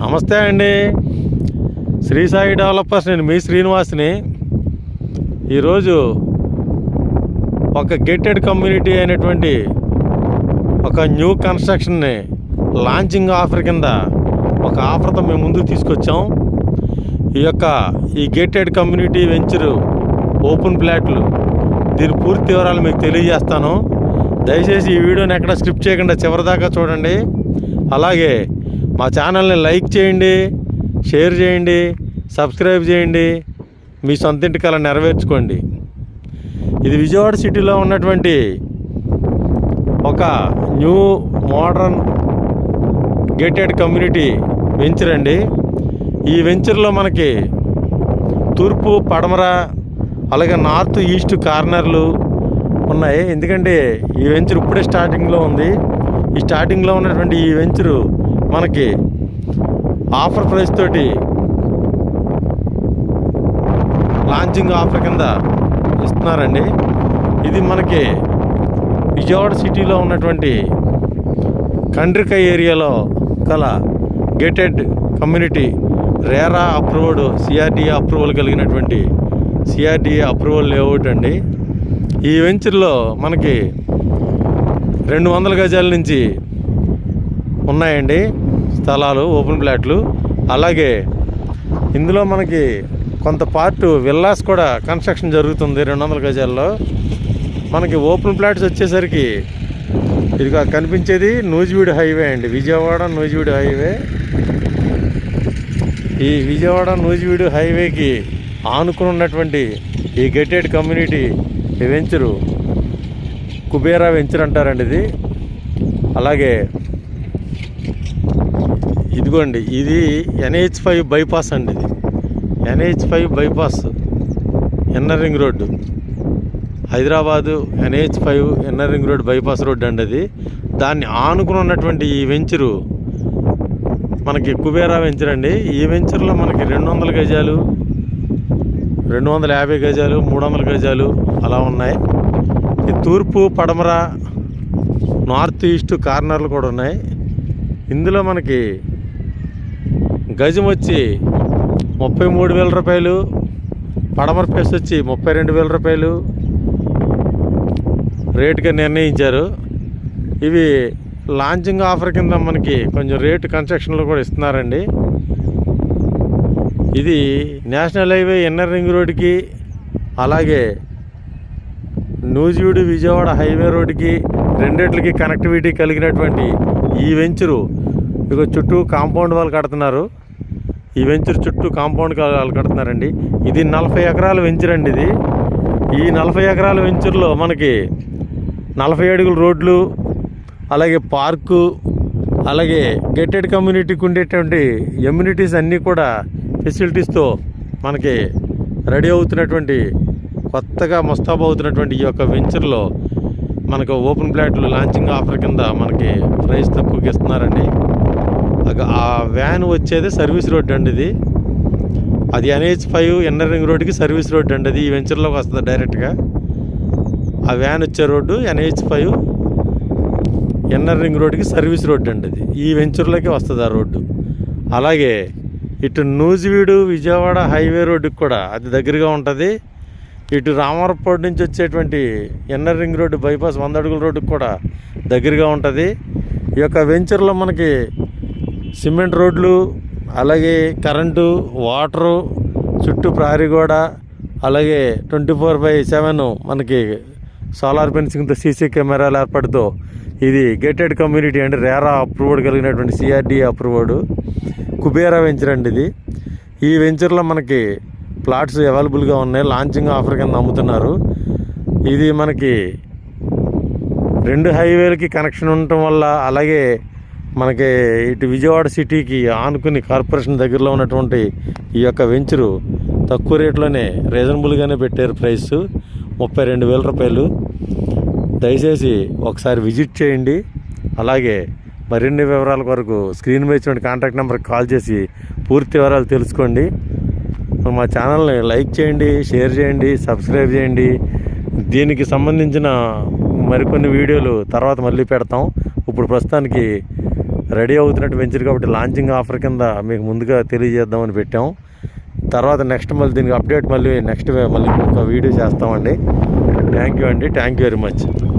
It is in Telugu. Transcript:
నమస్తే అండి. శ్రీ సాయి డెవలపర్స్, నేను మీ శ్రీనివాస్ని. ఈరోజు ఒక గేటెడ్ కమ్యూనిటీ అయినటువంటి ఒక న్యూ కన్స్ట్రక్షన్ని లాంచింగ్ ఆఫర్ కింద ఒక ఆఫర్తో మేము ముందుకు తీసుకొచ్చాం. ఈ గేటెడ్ కమ్యూనిటీ వెంచరు ఓపెన్ ప్లాట్లు, దీని పూర్తి వివరాలు మీకు తెలియజేస్తాను. దయచేసి ఈ వీడియోని ఎక్కడ స్కిప్ చేయకుండా చివరిదాకా చూడండి. అలాగే మా ఛానల్ని లైక్ చేయండి, షేర్ చేయండి, సబ్స్క్రైబ్ చేయండి. మీ సొంత ఇంటి కల నెరవేర్చుకోండి. ఇది విజయవాడ సిటీలో ఉన్నటువంటి ఒక new modern gated community venture అండి. ఈ వెంచర్లో మనకి తూర్పు, పడమర, అలాగే నార్త్, ఈస్ట్ కార్నర్లు ఉన్నాయి. ఎందుకంటే ఈ వెంచర్ ఇప్పుడే స్టార్టింగ్లో ఉంది. ఈ స్టార్టింగ్లో ఉన్నటువంటి ఈ వెంచరు మనకి ఆఫర్ ప్రైస్ తోటి లాంచింగ్ ఆఫర్ కింద ఇస్తున్నారండి. ఇది మనకి విజయవాడ సిటీలో ఉన్నటువంటి కండ్రిక ఏరియాలో కల gated community, RERA approved CRDA approval కలిగినటువంటి సిఆర్డిఏ అప్రూవల్ లేఅవుట్ అండి. ఈ వెంచర్లో మనకి 200 గజాల నుంచి ఉన్నాయండి స్థలాలు, ఓపెన్ ప్లాట్లు. అలాగే ఇందులో మనకి కొంత పార్ట్ విల్లాస్ కూడా కన్స్ట్రక్షన్ జరుగుతుంది. 200 గజాల్లో మనకి ఓపెన్ ప్లాట్స్ వచ్చేసరికి ఇది కనిపించేది నూజివీడు హైవే అండి, విజయవాడ నూజివీడు హైవే. ఈ విజయవాడ నూజివీడు హైవేకి ఆనుకుని ఉన్నటువంటి ఈ gated community venture Kubera venture అంటారండి ఇది. అలాగే ఇదిగోండి, ఇది NH5 బైపాస్ అండి. ఇది NH5 bypass, inner ring road, Hyderabad NH5 inner ring road bypass road అండి అది. దాన్ని ఆనుకుని ఉన్నటువంటి ఈ వెంచరు మనకి కుబేరా వెంచర్ అండి. ఈ వెంచర్లో మనకి 200 గజాలు, 250 గజాలు, 300 గజాలు అలా ఉన్నాయి. ఈ తూర్పు, పడమర, నార్త్, ఈస్ట్ కార్నర్లు కూడా ఉన్నాయి. ఇందులో మనకి గజం వచ్చి 33,000 రూపాయలు, పడమర ఫేస్ వచ్చి 32,000 రూపాయలు రేటుగా నిర్ణయించారు. ఇవి లాంచింగ్ ఆఫర్ కింద మనకి కొంచెం రేటు కన్స్ట్రక్షన్లో కూడా ఇస్తున్నారండి. ఇది నేషనల్ హైవే ఇన్నర్ రింగ్ రోడ్డుకి, అలాగే నూజివీడు విజయవాడ హైవే రోడ్డుకి, రెండిట్లకి కనెక్టివిటీ కలిగినటువంటి ఈ వెంచరు ఇక చుట్టూ కాంపౌండ్ వాళ్ళు కడుతున్నారు. ఈ వెంచర్ చుట్టూ కాంపౌండ్ వాళ్ళు కడుతున్నారండి. ఇది 40 ఎకరాల వెంచర్ అండి. ఈ 40 ఎకరాల వెంచర్లో మనకి 40 అడుగుల రోడ్లు, అలాగే పార్కు, అలాగే గేటెడ్ కమ్యూనిటీకి ఉండేటువంటి ఎమ్యూనిటీస్ అన్నీ కూడా ఫెసిలిటీస్తో మనకి రెడీ అవుతున్నటువంటి, కొత్తగా ముస్తాబు అవుతున్నటువంటి ఈ యొక్క వెంచర్లో మనకు ఓపెన్ ప్లాట్లు లాంచింగ్ ఆఫర్ కింద మనకి ప్రైస్ తక్కువకి ఇస్తున్నారండి. ఆ వ్యాన్ వచ్చేది సర్వీస్ రోడ్ అండి. అది NH5 ఇన్నర్ రింగ్ రోడ్డుకి సర్వీస్ రోడ్ అండి. అది ఈ వెంచర్లోకి వస్తుంది డైరెక్ట్గా. ఆ వ్యాన్ వచ్చే రోడ్డు NH5 ఇన్నర్ రింగ్ రోడ్డుకి సర్వీస్ రోడ్ అండి. అది ఈ వెంచర్లోకి వస్తుంది ఆ రోడ్డు. అలాగే ఇటు నూజివీడు విజయవాడ హైవే రోడ్డుకి కూడా అది దగ్గరగా ఉంటుంది. ఇటు రామవరపాడు నుంచి వచ్చేటువంటి ఇన్నర్ రింగ్ రోడ్డు బైపాస్ 100 అడుగుల రోడ్డుకి కూడా దగ్గరగా ఉంటుంది. ఈ యొక్క వెంచర్లో మనకి సిమెంట్ రోడ్లు, అలాగే కరెంటు, వాటరు, చుట్టూ ప్రహరీ గోడ, అలాగే 24/7 మనకి సోలార్ ఫెన్సింగ్తో సీసీ కెమెరాలు ఏర్పడుతూ ఇది గేటెడ్ కమ్యూనిటీ అండి. రేరా అప్రూవ్డ్ కలిగినటువంటి సిఆర్డిఏ అప్రూవ్డ్ కుబేరా వెంచర్ అండి ఇది. ఈ వెంచర్లో మనకి ప్లాట్స్ అవైలబుల్గా ఉన్నాయి. లాంచింగ్ ఆఫర్ కింద అమ్ముతున్నారు. ఇది మనకి 2 హైవేలకి కనెక్షన్ ఉండటం వల్ల, అలాగే మనకి ఇటు విజయవాడ సిటీకి ఆనుకుని కార్పొరేషన్ దగ్గరలో ఉన్నటువంటి ఈ యొక్క వెంచరు తక్కువ రేట్లోనే రీజనబుల్గానే పెట్టారు. ప్రైస్ 32,000 రూపాయలు. దయచేసి ఒకసారి విజిట్ చేయండి. అలాగే మరిన్ని వివరాల కొరకు స్క్రీన్ మీద ఇచ్చిన కాంటాక్ట్ నెంబర్కి కాల్ చేసి పూర్తి వివరాలు తెలుసుకోండి. మా ఛానల్ని లైక్ చేయండి, షేర్ చేయండి, సబ్స్క్రైబ్ చేయండి. దీనికి సంబంధించిన మరికొన్ని వీడియోలు తర్వాత మళ్ళీ పెడతాం. ఇప్పుడు ప్రస్తుతానికి రెడీ అవుతున్నట్టు వెంచర్ కాబట్టి లాంచింగ్ ఆఫర్ కింద మీకు ముందుగా తెలియజేద్దామని పెట్టాం. తర్వాత నెక్స్ట్ మళ్ళీ దీనికి అప్డేట్ మళ్ళీ నెక్స్ట్ మళ్ళీ ఇంకొక వీడియో చేస్తామండి. థ్యాంక్ యూ అండి, థ్యాంక్ యూ వెరీ మచ్.